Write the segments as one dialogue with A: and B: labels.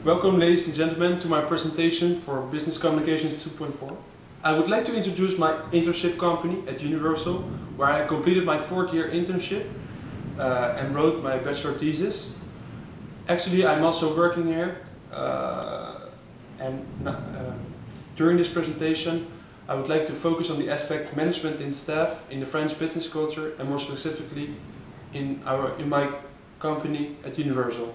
A: Welcome, ladies and gentlemen, to my presentation for Business Communications 2.4. I would like to introduce my internship company at Universal, where I completed my fourth year internship and wrote my bachelor thesis. Actually, I'm also working here, during this presentation I would like to focus on the aspect management in staff in the French business culture, and more specifically in my company at Universal.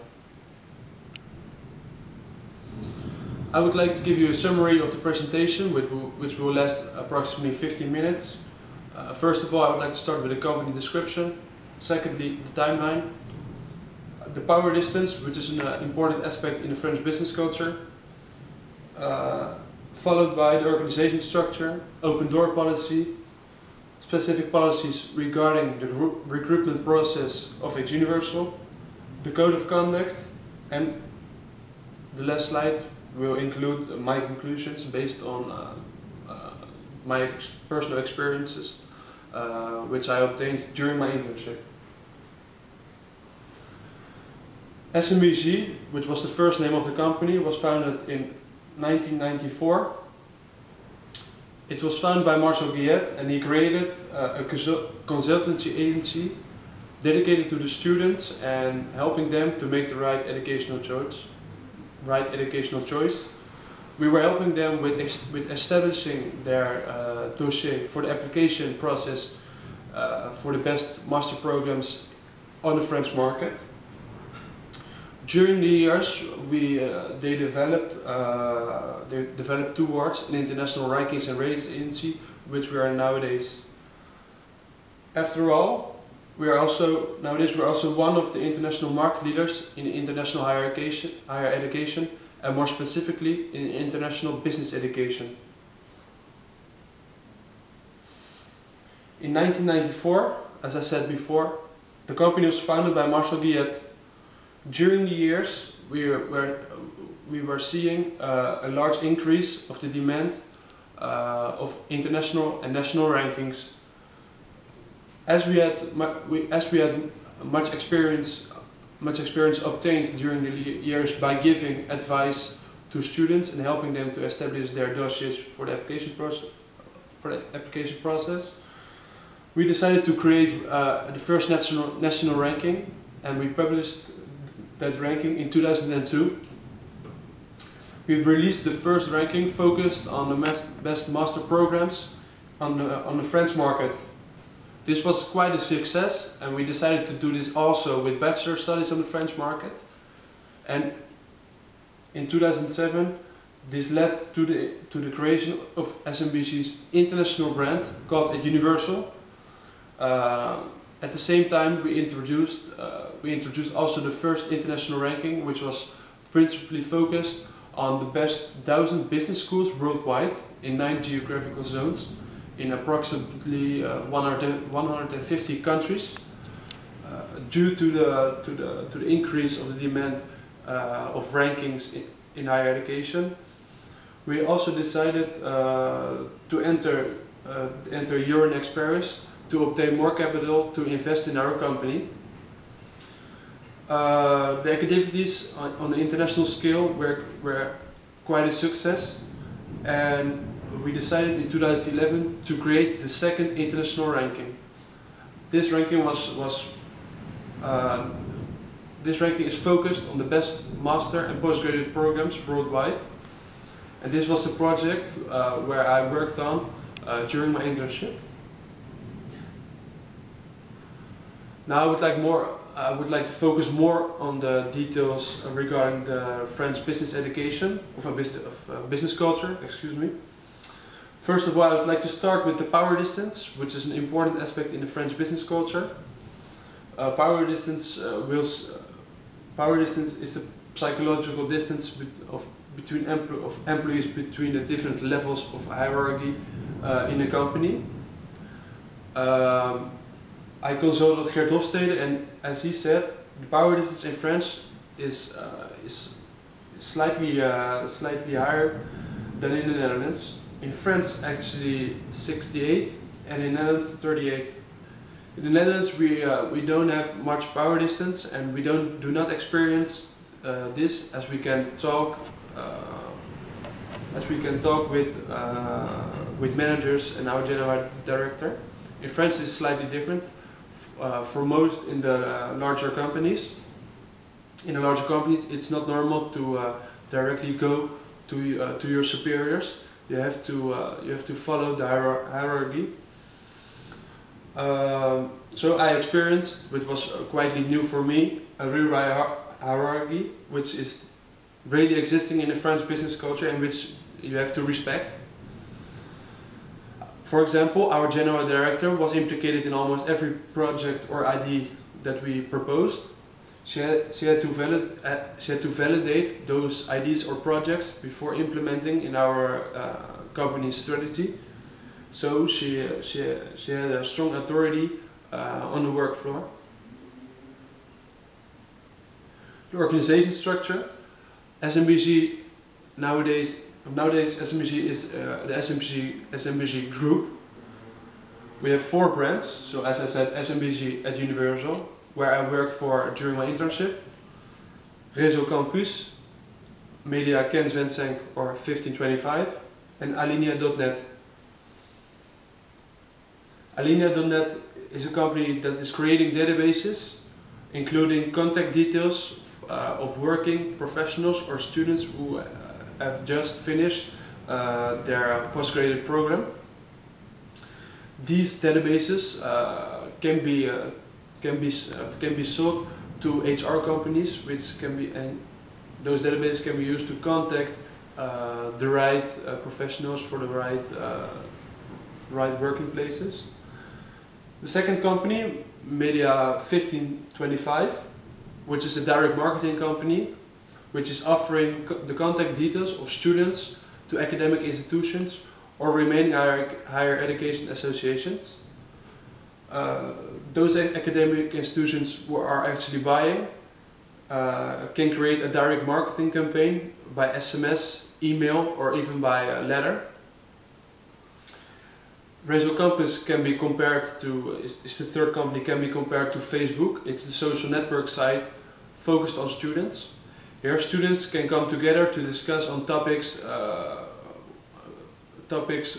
A: I would like to give you a summary of the presentation, which will last approximately 15 minutes. First of all, I would like to start with the company description. Secondly, the timeline. The power distance, which is an important aspect in the French business culture. Followed by the organization structure, open door policy, specific policies regarding the recruitment process of each Universal, the code of conduct, and the last slide will include my conclusions based on my personal experiences which I obtained during my internship. SMBC, which was the first name of the company, was founded in 1994. It was founded by Marcel Guillet, and he created a consultancy agency dedicated to the students and helping them to make the right educational choice. We were helping them with establishing their dossier for the application process for the best master programs on the French market. During the years, they developed towards an international rankings and ratings agency, which we are nowadays. After all, nowadays we're also one of the international market leaders in international higher education, and more specifically in international business education. In 1994, as I said before, the company was founded by Marcel Guillet. During the years, we were seeing a large increase of the demand of international and national rankings. As we had much experience obtained during the years by giving advice to students and helping them to establish their dossiers for the application process, we decided to create the first national ranking, and we published that ranking in 2002. We released the first ranking focused on the best master programs on the French market. This was quite a success, and we decided to do this also with bachelor studies on the French market. And in 2007, this led to the creation of SMBC's international brand called Universal. At the same time, we introduced also the first international ranking, which was principally focused on the best 1,000 business schools worldwide in 9 geographical zones in approximately 150 countries. Due to the increase of the demand of rankings in higher education, we also decided to enter Euronext Paris to obtain more capital to invest in our company. The activities on the international scale were quite a success, and we decided in 2011 to create the second international ranking. This ranking is focused on the best master and postgraduate programs worldwide, and this was the project where I worked on during my internship. Now I would like to focus more on the details regarding the French business education, business culture, excuse me. First of all, I would like to start with the power distance, which is an important aspect in the French business culture. Power distance is the psychological distance between employees between the different levels of hierarchy in a company. I consulted Geert Hofstede, and as he said, the power distance in French is slightly higher than in the Netherlands. In France, actually 68, and in the Netherlands 38. In the Netherlands, we don't have much power distance, and we do not experience this, as we can talk with managers and our general director. In France it's slightly different. For most in the larger companies. In the larger companies it's not normal to directly go to your superiors. You have to follow the hierarchy. So I experienced, which was quite new for me, a real hierarchy, which is really existing in the French business culture and which you have to respect. For example, our general director was implicated in almost every project or idea that we proposed. She had to validate those ideas or projects before implementing in our company's strategy. So she had a strong authority on the work floor. The organization structure. SMBG nowadays SMBG is the SMBG group. We have 4 brands. So as I said, SMBG at Universal, where I worked for during my internship. Réseau Campus, Media 1525 or 1525, and Alinea.net. Alinea.net is a company that is creating databases, including contact details of working professionals or students who have just finished their postgraduate program. These databases can be sold to HR companies, which can be, and those databases can be used to contact the right professionals for the right working places. The second company, Media 1525, which is a direct marketing company, which is offering the contact details of students to academic institutions or remaining higher education associations. Those academic institutions who are actually buying can create a direct marketing campaign by SMS, email, or even by letter. Réseau Campus can be compared to, is the third company, can be compared to Facebook. It's the social network site focused on students. Here students can come together to discuss on topics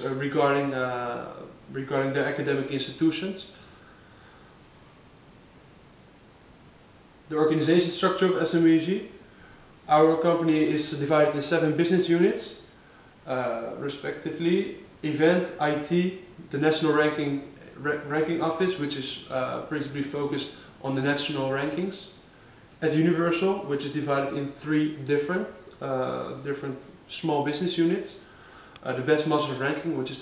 A: regarding their academic institutions. The organization structure of SMBG. Our company is divided in 7 business units, respectively: Event, IT, the National Ranking Office, which is principally focused on the national rankings; at Universal, which is divided in 3 different small business units. The Best Master Ranking, which is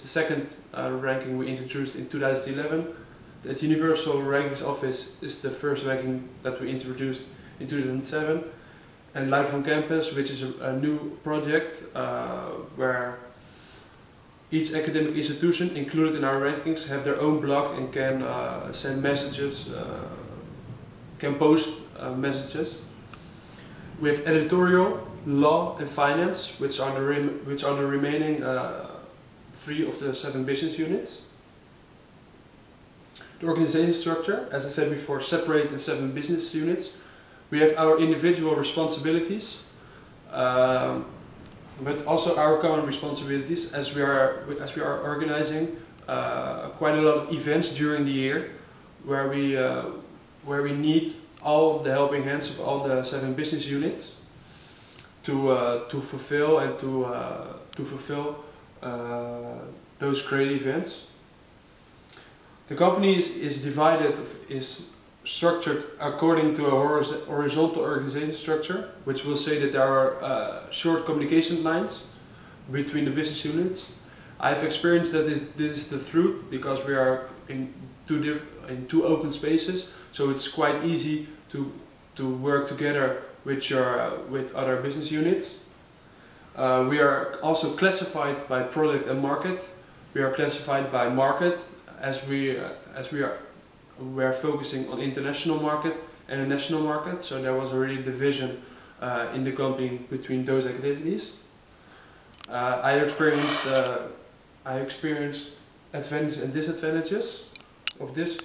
A: the second ranking we introduced in 2011. At Universal Rankings Office is the first ranking that we introduced in 2007. And Live on Campus, which is a new project where each academic institution included in our rankings have their own blog and can send messages, can post messages. We have editorial, law and finance, which are the remaining 3 of the 7 business units. The organization structure, as I said before, separated in 7 business units. We have our individual responsibilities, but also our common responsibilities, as we are organizing quite a lot of events during the year, where we need all the helping hands of all the 7 business units to fulfill and to fulfill those great events. The company is structured according to a horizontal organization structure, which will say that there are short communication lines between the business units. I've experienced that this is the truth, because we are in 2 open spaces, so it's quite easy to work together with other business units. We are also classified by product and market. We are classified by market, as we are focusing on international market and a national market, so there was already a division in the company between those activities. I experienced advantages and disadvantages of this.